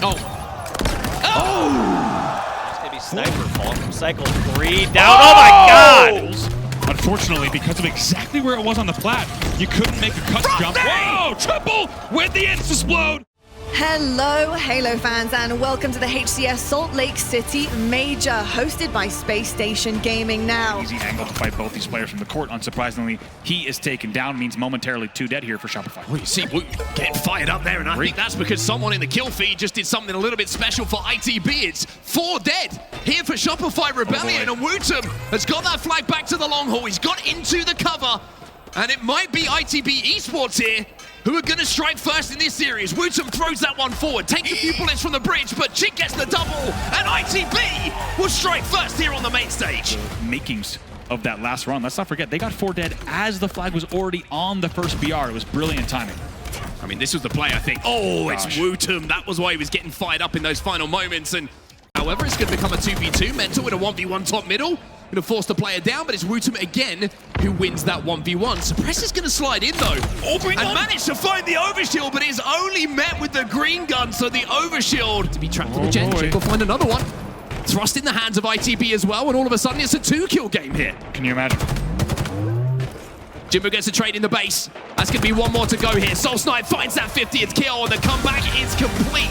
It's going to be Sniper falling from cycle 3 down. Oh my god! Unfortunately, because of exactly where it was on the plat, you couldn't make a cut jump. Whoa! Triple with the Insta-Splode! Hello, Halo fans, and welcome to the HCS Salt Lake City Major, hosted by Spacestation Gaming now. Easy angle to fight both these players from the court. Unsurprisingly, he is taken down, means momentarily 2 dead here for Shopify. Well, you see Woot getting fired up there, and I think that's because someone in the kill feed just did something a little bit special for ITB. It's 4 dead here for Shopify Rebellion, and Wootum has got that flag back to the long haul. He's got into the cover, and it might be ITB Esports here who are going to strike first in this series. Wootum throws that one forward, takes a few bullets from the bridge, but Chick gets the double, and ITB will strike first here on the main stage. The makings of that last run. Let's not forget, they got 4 dead as the flag was already on the first BR. It was brilliant timing. I mean, this was the play, I think. Oh, it's Wootum. That was why he was getting fired up in those final moments. And however, it's going to become a 2v2. Mental with a 1v1 top middle. Going to force the player down, but it's Wootum again who wins that 1v1. Suppress is going to slide in, though. And managed to find the overshield, but is only met with the green gun, so the overshield to be trapped in the gen. Chick will find another one. Thrust in the hands of ITB as well, and all of a sudden it's a 2-kill game here. Can you imagine? Jimbo gets a trade in the base. That's going to be one more to go here. Soul Snipe finds that 50th kill, and the comeback is complete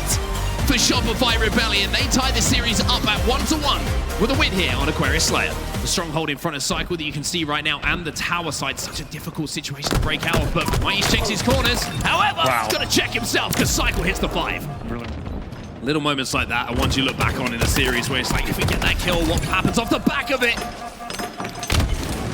for Shopify Rebellion. They tie the series up at 1-1 with a win here on Aquarius Slayer. The stronghold in front of Cycle that you can see right now, and the tower side, such a difficult situation to break out of, but Mighty checks his corners. However, he's got to check himself because Cycle hits the 5. Really? Little moments like that are ones you look back on in a series where it's like, if we get that kill, what happens off the back of it?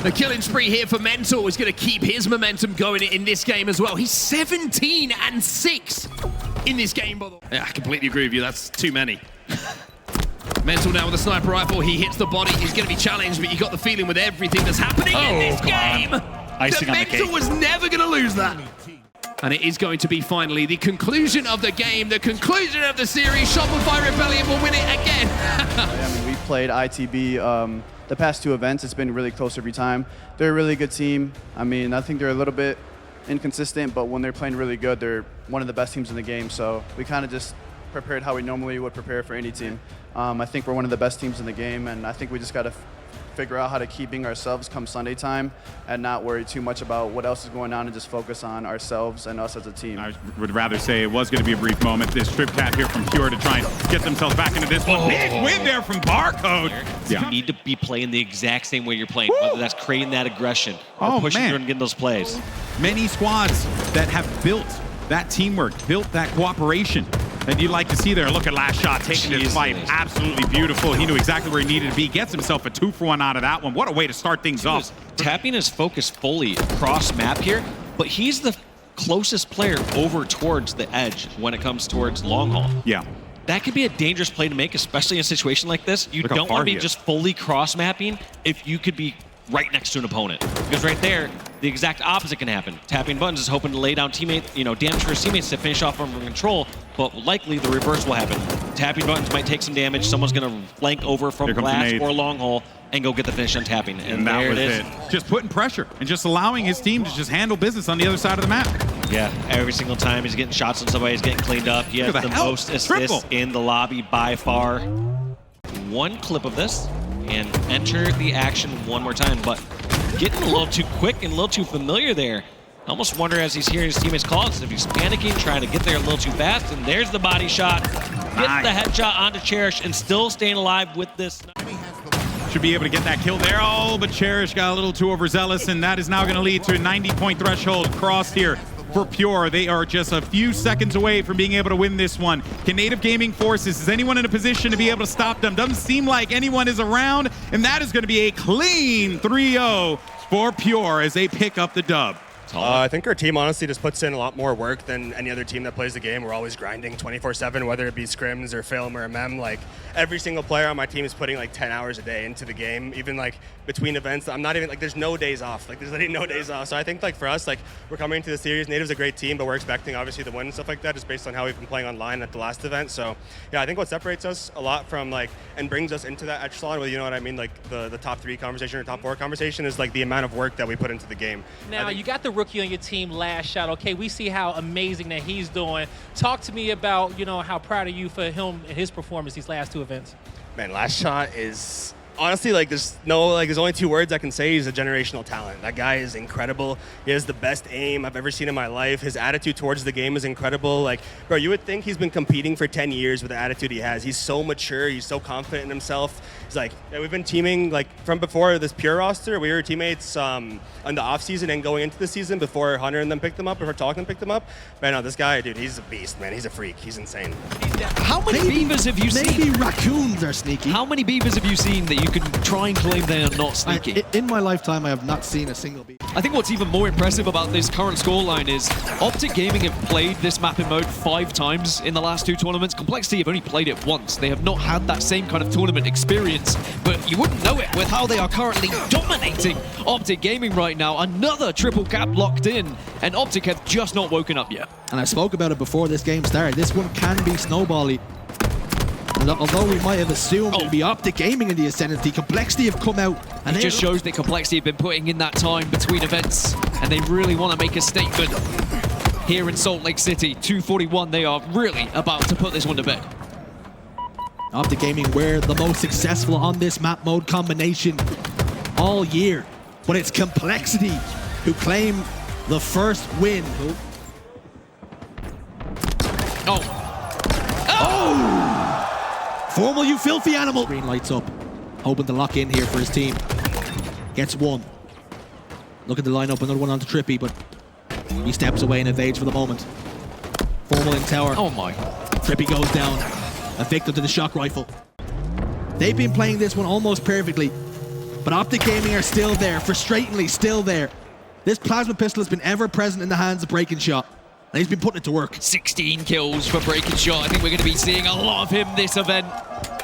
The killing spree here for Mental is going to keep his momentum going in this game as well. He's 17-6 in this game, by the way. Yeah, I completely agree with you. That's too many. Mental now with a sniper rifle. He hits the body. He's going to be challenged, but you got the feeling with everything that's happening in this game Icing that on the cake. Mental was never going to lose that. And it is going to be finally the conclusion of the game, the conclusion of the series. Shopify Rebellion will win it again. I mean, we've played ITB the past 2 events. It's been really close every time. They're a really good team. I mean, I think they're a little bit inconsistent, but when they're playing really good, they're one of the best teams in the game. So we kind of just prepared how we normally would prepare for any team. I think we're one of the best teams in the game, and I think we just got to figure out how to keep being ourselves come Sunday time and not worry too much about what else is going on and just focus on ourselves and us as a team. I would rather say it was going to be a brief moment. This strip cap here from Pure to try and get themselves back into this one. Big win there from Barcode. You need to be playing the exact same way you're playing, whether that's creating that aggression or pushing through and getting those plays. Many squads that have built that teamwork, built that cooperation that you'd like to see there. Look at last shot, taking this fight. Absolutely beautiful. He knew exactly where he needed to be. Gets himself a 2-for-1 out of that one. What a way to start things off. Tapping his focus fully across map here, but he's the closest player over towards the edge when it comes towards long haul. Yeah. That could be a dangerous play to make, especially in a situation like this. You don't want to be just fully cross-mapping if you could be right next to an opponent. Because right there, the exact opposite can happen. Tapping buttons is hoping to lay down damage for his teammates to finish off under control, but likely the reverse will happen. Tapping buttons might take some damage. Someone's going to flank over from glass or long hole and go get the finish on tapping. And that there was it is. Just putting pressure and just allowing his team to just handle business on the other side of the map. Yeah, every single time he's getting shots on somebody, he's getting cleaned up. He has the most assists in the lobby by far. One clip of this and enter the action one more time, but getting a little too quick and a little too familiar there. I almost wonder as he's hearing his teammates call if he's panicking, trying to get there a little too fast, and there's the body shot. Gets the headshot onto Cherish and still staying alive with this. Should be able to get that kill there. Oh, but Cherish got a little too overzealous, and that is now going to lead to a 90-point threshold crossed here for Pure. They are just a few seconds away from being able to win this one. Can Native Gaming Forces, is anyone in a position to be able to stop them? Doesn't seem like anyone is around, and that is going to be a clean 3-0 for Pure as they pick up the dub. I think our team honestly just puts in a lot more work than any other team that plays the game. We're always grinding 24/7, whether it be scrims or film or MM. Like every single player on my team is putting like 10 hours a day into the game. Even like between events, I'm not even like there's no days off. Like there's literally no days off. So I think like for us, like we're coming into the series. Native's a great team, but we're expecting obviously the win and stuff like that, just based on how we've been playing online at the last event. So yeah, I think what separates us a lot from like and brings us into that echelon, whether you know what I mean, like the top 3 conversation or top 4 conversation, is like the amount of work that we put into the game. Now you got the rookie on your team last shot. Okay, we see how amazing that he's doing. Talk to me about, you know, how proud are you for him and his performance these last 2 events? Man, last shot is honestly, like, there's only 2 words I can say. He's a generational talent. That guy is incredible. He has the best aim I've ever seen in my life. His attitude towards the game is incredible. Like, bro, you would think he's been competing for 10 years with the attitude he has. He's so mature. He's so confident in himself. He's like, yeah, we've been teaming, like, from before this Pure roster. We were teammates in the off season and going into the season before Hunter and them picked him up, before Talking picked him up. Man, no, this guy, dude, he's a beast, man. He's a freak. He's insane. How many beavers have you seen? Maybe raccoons are sneaky. How many beavers have you seen that you can try and claim they are not sneaky? In my lifetime, I have not seen a single beaver. I think what's even more impressive about this current scoreline is OpTic Gaming have played this map in mode 5 times in the last 2 tournaments. Complexity have only played it once. They have not had that same kind of tournament experience, but you wouldn't know it with how they are currently dominating OpTic Gaming right now. Another triple cap locked in, and OpTic have just not woken up yet. And I spoke about it before this game started. This one can be snowbally. And although we might have assumed it would be OpTic Gaming in the ascendancy, Complexity have come out. And it just shows that Complexity have been putting in that time between events, and they really want to make a statement here in Salt Lake City. 241, they are really about to put this one to bed. OpTic Gaming were the most successful on this map mode combination all year. But it's Complexity who claim the first win. Formal, you filthy animal! Green lights up, hoping to lock in here for his team. Gets one. Looking to line up another one onto Trippy, but he steps away and evades for the moment. Formal in tower. Oh my. Trippy goes down, a victim to the shock rifle. They've been playing this one almost perfectly, but OpTic Gaming are still there, frustratingly still there. This plasma pistol has been ever present in the hands of Breaking Shot, and he's been putting it to work. 16 kills for Breaking Shot. I think we're going to be seeing a lot of him this event,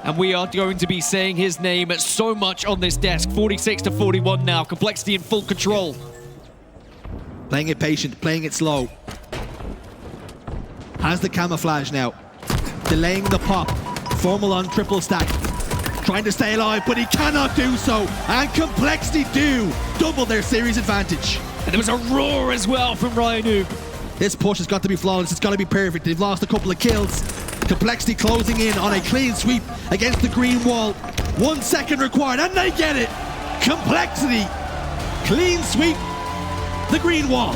and we are going to be saying his name so much on this desk. 46 to 41 now. Complexity in full control. Playing it patient, playing it slow. Has the camouflage now. Delaying the pop. Formal on triple stack. Trying to stay alive, but he cannot do so. And Complexity do double their series advantage. And there was a roar as well from Ryan. This push has got to be flawless. It's got to be perfect. They've lost a couple of kills. Complexity closing in on a clean sweep against the green wall. 1 second required, and they get it. Complexity, clean sweep, the green wall.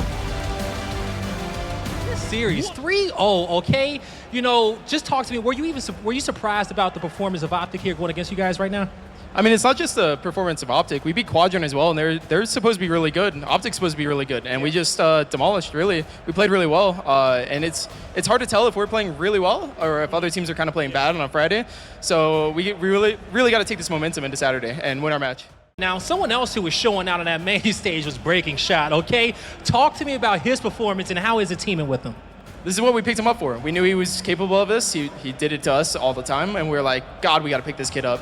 This series 3-0, okay? You know, just talk to me. Were you surprised about the performance of OpTic here going against you guys right now? I mean, it's not just the performance of OpTic. We beat Quadrant as well, and they're supposed to be really good. OpTic's supposed to be really good, and we just demolished, really. We played really well, and it's hard to tell if we're playing really well or if other teams are kind of playing bad on a Friday. So we really got to take this momentum into Saturday and win our match. Now, someone else who was showing out on that main stage was Breaking Shot, okay? Talk to me about his performance and how is it teaming with him? This is what we picked him up for. We knew he was capable of this. He did it to us all the time, and we were like, God, we got to pick this kid up.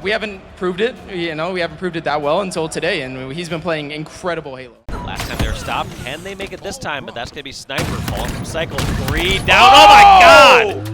We haven't proved it, we haven't proved it that well until today, and he's been playing incredible Halo. Last time they were stopped, can they make it this time? But that's going to be Sniper falling from cycle 3 down. Oh my God!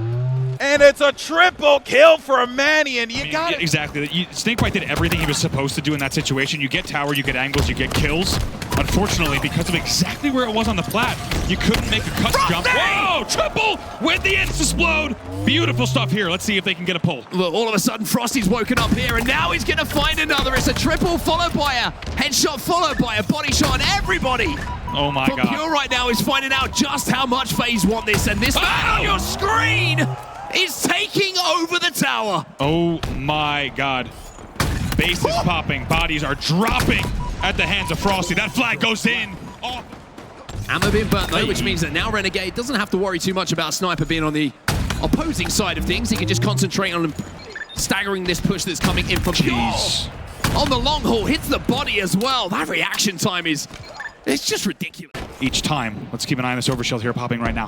And it's a triple kill for Manny, and you got it. Exactly. Snakebite did everything he was supposed to do in that situation. You get tower, you get angles, you get kills. Unfortunately, because of exactly where it was on the plat, you couldn't make a cut jump. Whoa! Triple with the Insta-Splode. Beautiful stuff here. Let's see if they can get a pull. Look, all of a sudden, Frosty's woken up here, and now he's going to find another. It's a triple followed by a headshot, followed by a body shot, and everybody oh my from God. Pure right now is finding out just how much FaZe want this, and this man on your screen is taking over the tower. Oh my God. Base is popping. Bodies are dropping at the hands of Frosty. That flag goes in. Oh. Ammo being burnt though, which means that now Renegade doesn't have to worry too much about Sniper being on the opposing side of things. He can just concentrate on staggering this push that's coming in from Pure. On the long haul, hits the body as well. That reaction time it's just ridiculous. Each time. Let's keep an eye on this overshield here popping right now.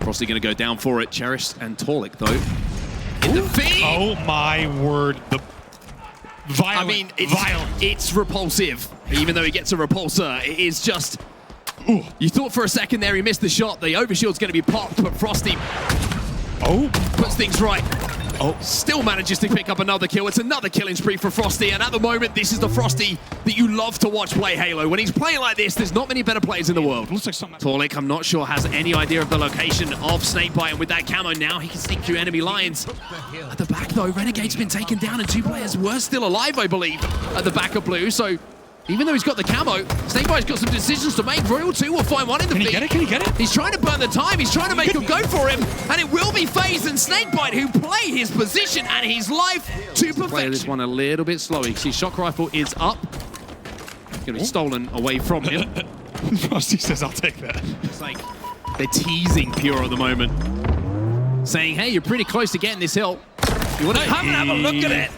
Frosty going to go down for it. Cherish and Torlik, though. In the feed! Oh, my word. The violent, I mean, it's repulsive. Even though he gets a repulsor, it is just... Ooh. You thought for a second there he missed the shot. The overshield's going to be popped, but Frosty puts things right. Still manages to pick up another kill. It's another killing spree for Frosty, and at the moment, this is the Frosty that you love to watch play Halo. When he's playing like this, there's not many better players in the world. Looks like something. Torlik, I'm not sure, has any idea of the location of Snakebite, and with that camo now, he can sneak through enemy lines. At the back, though, Renegade's been taken down, and 2 players were still alive, I believe, at the back of Blue, so even though he's got the camo, Snakebite's got some decisions to make. Royal 2 will find one in the feed. Can he get it? Can he get it? He's trying to burn the time. He's trying to make him go for him. And it will be FaZe and Snakebite who play his position and his life to perfection. Play this one a little bit slower. You can see shock rifle is up. Going to be stolen away from him. Frosty says, I'll take that. It's like they're teasing Pure at the moment. Saying, hey, you're pretty close to getting this hill. You want to come and have a look at it?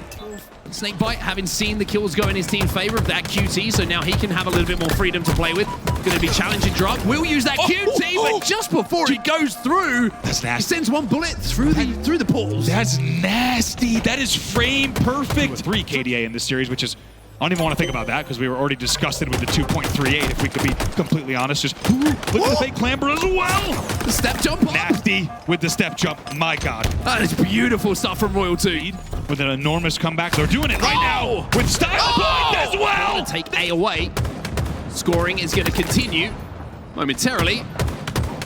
Snakebite, having seen the kills go in his team's favor of that QT, so now he can have a little bit more freedom to play with. Going to be challenging Drug. Will use that QT, but just before he goes through, that's nasty. He sends one bullet through the portals. That's nasty. That is frame perfect. 3 KDA in this series, which is, I don't even want to think about that because we were already disgusted with the 2.38, if we could be completely honest. Just look at the fake clamber as well. The step jump up. Nasty with the step jump. My God. That is beautiful stuff from Royal 2. With an enormous comeback. They're doing it right now with style point as well. Going to take A away. Scoring is going to continue momentarily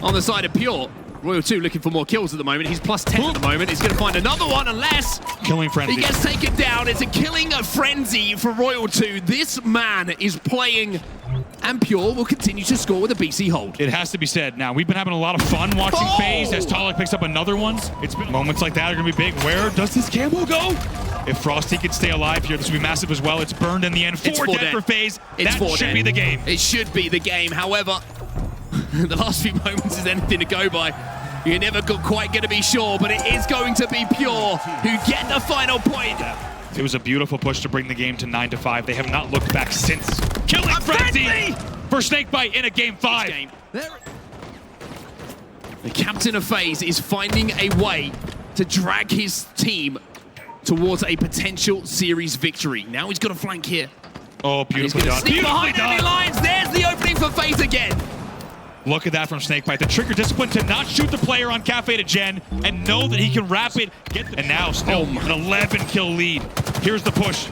on the side of Pure. Royal 2 looking for more kills at the moment. He's plus 10 at the moment. He's going to find another one unless killing frenzy. He gets taken down. It's a killing frenzy for Royal 2. This man is playing, and Pure will continue to score with a BC hold. It has to be said. Now, we've been having a lot of fun watching FaZe as Torlik picks up another one. It's been moments like that are going to be big. Where does this camo go? If Frosty can stay alive here, this will be massive as well. It's burned in the end. 4 dead for FaZe. That should be the game. It should be the game. However, the last few moments is anything to go by. You're never quite going to be sure, but it is going to be Pure who get the final point. It was a beautiful push to bring the game to 9-5. They have not looked back since. Killing frenzy for Snakebite in a game 5. The captain of FaZe is finding a way to drag his team towards a potential series victory. Now he's got a flank here. Oh, beautifully done. Sneak behind enemy lines. There's the opening for FaZe again. Look at that from Snakebite. The trigger discipline to not shoot the player on Cafe to Gen and know that he can wrap it. And now still an 11-kill lead. Here's the push.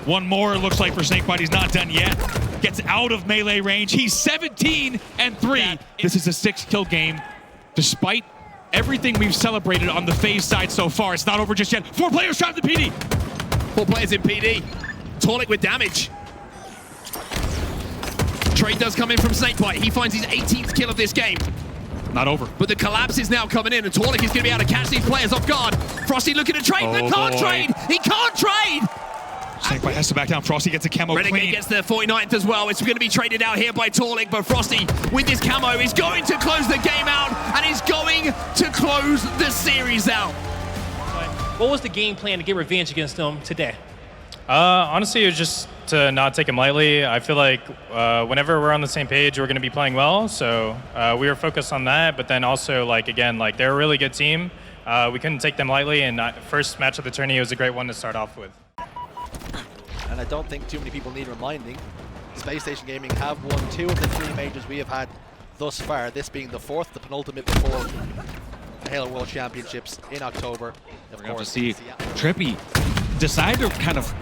One more, it looks like, for Snakebite. He's not done yet. Gets out of melee range. He's 17-3. This is a 6-kill game. Despite everything we've celebrated on the FaZe side so far, it's not over just yet. 4 players trapped in PD. 4 players in PD. Torlik with damage. Trade does come in from Snakebite. He finds his 18th kill of this game. Not over. But the collapse is now coming in, and Torlik is going to be able to catch these players off guard. Frosty looking to trade, but can't trade. He can't trade. Snakebite has to back down. Frosty gets a camo Renegade clean. gets their 49th as well. It's going to be traded out here by Torlik, but Frosty, with this camo, is going to close the game out, and is going to close the series out. What was the game plan to get revenge against them today? Honestly, it was just to not take him lightly. I feel like whenever we're on the same page, we're going to be playing well. So we were focused on that. But then also, again, they're a really good team. We couldn't take them lightly. And first match of the tourney was a great one to start off with. And I don't think too many people need reminding. Spacestation Gaming have won 2 of the 3 majors we have had thus far. This being the 4th, the penultimate before the Halo World Championships in October. We're going to see Trippy decide to kind of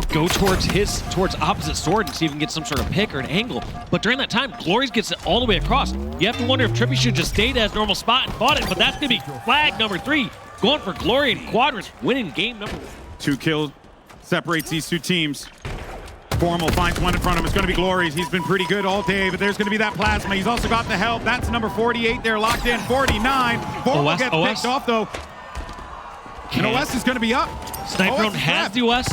go towards opposite sword and see if he can get some sort of pick or an angle. But during that time, Glories gets it all the way across. You have to wonder if Trippy should just stayed at his normal spot and fought it, but that's going to be flag number 3. Going for Glory and Quadrant, winning game number 1. 2 kills separates these 2 teams. Formal finds one in front of him. It's going to be Glories. He's been pretty good all day, but there's going to be that plasma. He's also got the help. That's number 48 there, locked in. 49. Formal gets picked off, though. And OS is going to be up. Sniper has the OS.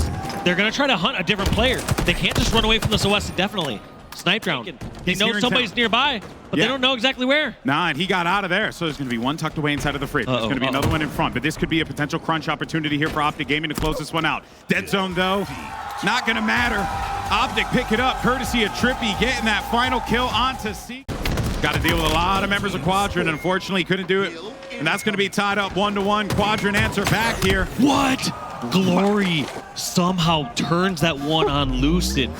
They're going to try to hunt a different player. They can't just run away from this OS indefinitely. Snipe round. They know somebody's nearby, but they don't know exactly where. Nah, and he got out of there. So there's going to be one tucked away inside of the fridge. There's going to be another one in front. But this could be a potential crunch opportunity here for OpTic Gaming to close this one out. Dead zone, though, not going to matter. OpTic pick it up, courtesy of Trippy, getting that final kill onto C. Got to deal with a lot of members of Quadrant. Unfortunately, couldn't do it. And that's going to be tied up 1-1. Quadrant answer back here. What? Glory somehow turns that one on Lucid.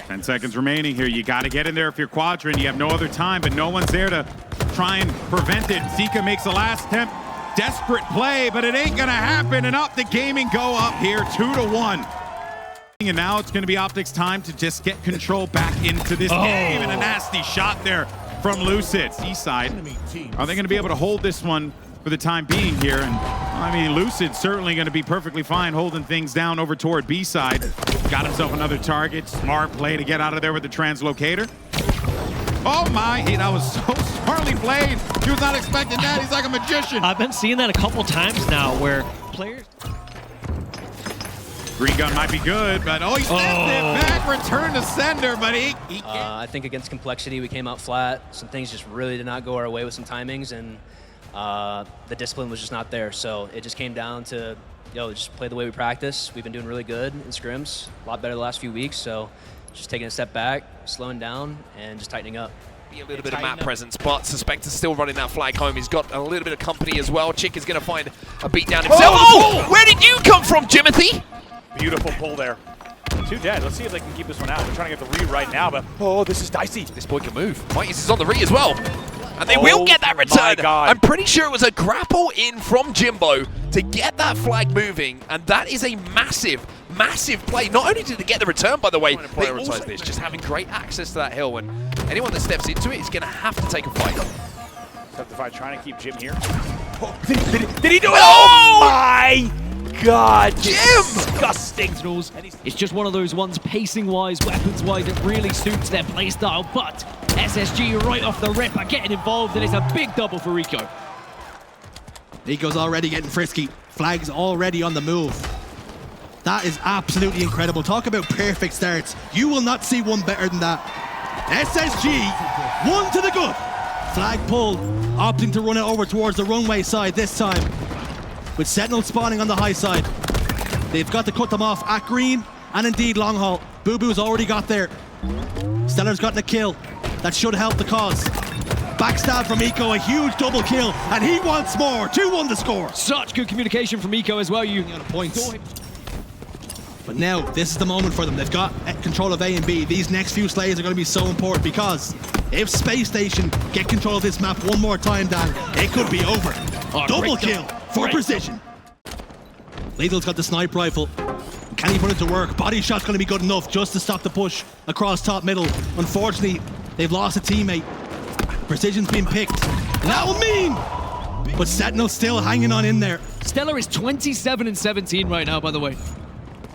10 seconds remaining here. You got to get in there if you're Quadrant. You have no other time, but no one's there to try and prevent it. Zika makes the last attempt. Desperate play, but it ain't gonna happen, and OpTic Gaming go up here 2-1. And now it's gonna be OpTic's time to just get control back into this game, and a nasty shot there from Lucid. Seaside, are they gonna be able to hold this one for the time being here? And I mean, Lucid certainly gonna be perfectly fine holding things down over toward B side. Got himself another target, smart play to get out of there with the translocator. Oh my, that was so smartly played. He was not expecting that. He's like a magician. I've been seeing that a couple times now where players... Green gun might be good, but he sent it back, return to sender, but he can't. I think against Complexity, we came out flat. Some things just really did not go our way with some timings, and the discipline was just not there. So it just came down to, just play the way we practice. We've been doing really good in scrims, a lot better the last few weeks. So just taking a step back, slowing down, and just tightening up. Be a little bit of map presence, but Suspect is still running that flag home. He's got a little bit of company as well. Chick is going to find a beat down himself. Oh! Where did you come from, Jimothy? Beautiful pull there. 2 dead. Let's see if they can keep this one out. They're trying to get the re right now, but this is dicey. This boy can move. Mighty's is on the re as well. And they will get that return. My God. I'm pretty sure it was a grapple in from Jimbo to get that flag moving, and that is a massive, massive play. Not only did they get the return, by the way, they also this, just having great access to that hill, and anyone that steps into it is going to have to take a fight. Septify trying to keep Jim here. Did he do it? Oh my God, Jim! Disgusting. It's just one of those ones, pacing-wise, weapons-wise, that really suits their playstyle, but SSG right off the rip are getting involved, and it's a big double for Rico. Rico's already getting frisky. Flag's already on the move. That is absolutely incredible. Talk about perfect starts. You will not see one better than that. SSG, one to the good. Flag pulled, opting to run it over towards the runway side this time. With Sentinels spawning on the high side. They've got to cut them off at green and indeed long haul. Boo Boo's already got there. Stellar's gotten a kill. That should help the cause. Backstab from Eco, a huge double kill, and he wants more. 2-1 to score. Such good communication from Eco as well. You points. But now, this is the moment for them. They've got control of A and B. These next few slays are going to be so important because if Space Station get control of this map one more time, Dan, it could be over. Double kill for precision. Lethal's got the sniper rifle. Can he put it to work? Body shot's going to be good enough just to stop the push across top middle. Unfortunately, they've lost a teammate. Precision's been picked. That will mean! But Sentinel's still hanging on in there. Stellar is 27-17 right now, by the way.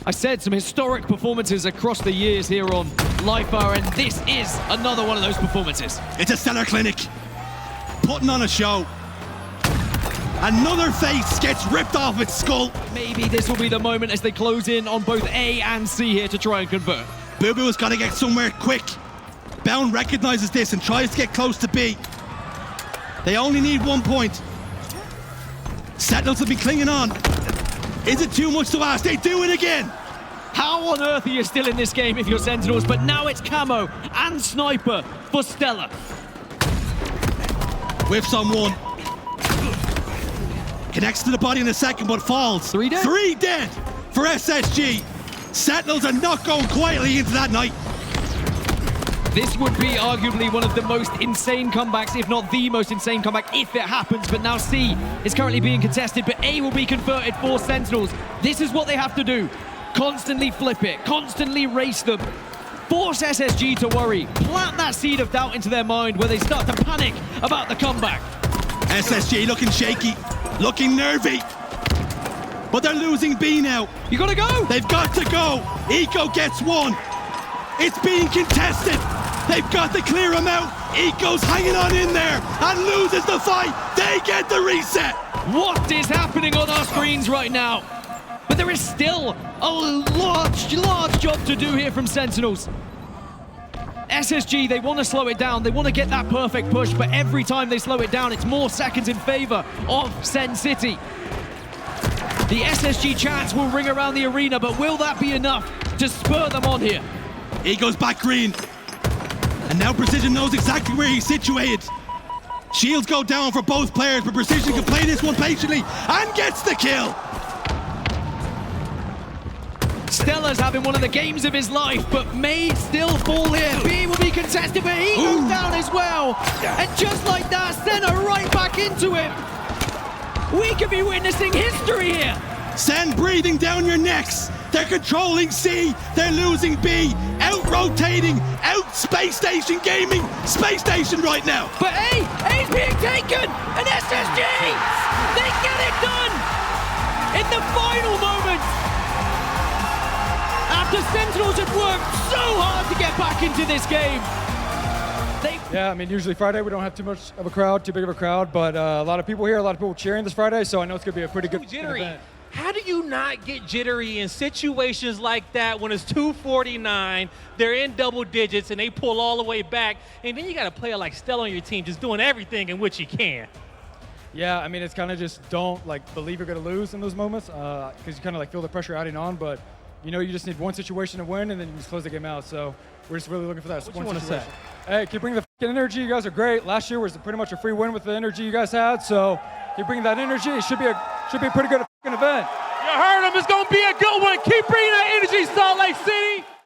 I said some historic performances across the years here on LiveFire, and this is another one of those performances. It's a Stellar clinic. Putting on a show. Another face gets ripped off its skull. Maybe this will be the moment as they close in on both A and C here to try and convert. Boo Boo has got to get somewhere quick. Bound recognizes this and tries to get close to B. They only need 1 point. Sentinels have been clinging on. Is it too much to ask? They do it again. How on earth are you still in this game if you're Sentinels? But now it's Camo and Sniper for Stellar. Whiffs on one. Connects to the body in a second, but falls. 3 dead. 3 dead for SSG. Sentinels are not going quietly into that night. This would be arguably one of the most insane comebacks, if not the most insane comeback, if it happens. But now C is currently being contested, but A will be converted for Sentinels. This is what they have to do. Constantly flip it, constantly race them. Force SSG to worry. Plant that seed of doubt into their mind where they start to panic about the comeback. SSG looking shaky, looking nervy. But they're losing B now. You gotta go. They've got to go. Eco gets one. It's being contested. They've got to clear him out. Eco's hanging on in there and loses the fight. They get the reset. What is happening on our screens right now? But there is still a large job to do here from Sentinels. SSG, they want to slow it down. They want to get that perfect push, but every time they slow it down, it's more seconds in favor of Sen City. The SSG chants will ring around the arena, but will that be enough to spur them on here? He goes back green. And now Precision knows exactly where he's situated. Shields go down for both players, but Precision can play this one patiently and gets the kill. Stellar's having one of the games of his life, but may still fall here. B will be contested, but he goes down as well. And just like that, Senna right back into him. We could be witnessing history here. Sand breathing down your necks. They're controlling C. They're losing B. Out-rotating. Out Space Station Gaming. Space Station right now. But A's being taken. An SSG. They get it done in the final moment. After Sentinels had worked so hard to get back into this game. Yeah, I mean, usually Friday we don't have too much of a crowd, too big of a crowd, but a lot of people here, a lot of people cheering this Friday, so I know it's going to be a pretty good event. How do you not get jittery in situations like that when it's 2:49, they're in double digits, and they pull all the way back, and then you got a player like Stella on your team just doing everything in which he can? Yeah, I mean, it's kind of just don't believe you're going to lose in those moments because you kind of feel the pressure adding on, but you know you just need one situation to win, and then you just close the game out, so we're just really looking for that What one you want to say? Hey, keep bringing the energy. You guys are great. Last year was pretty much a free win with the energy you guys had, so keep bringing that energy. It should be a pretty good event. You heard him. It's going to be a good one. Keep bringing that energy, Salt Lake City.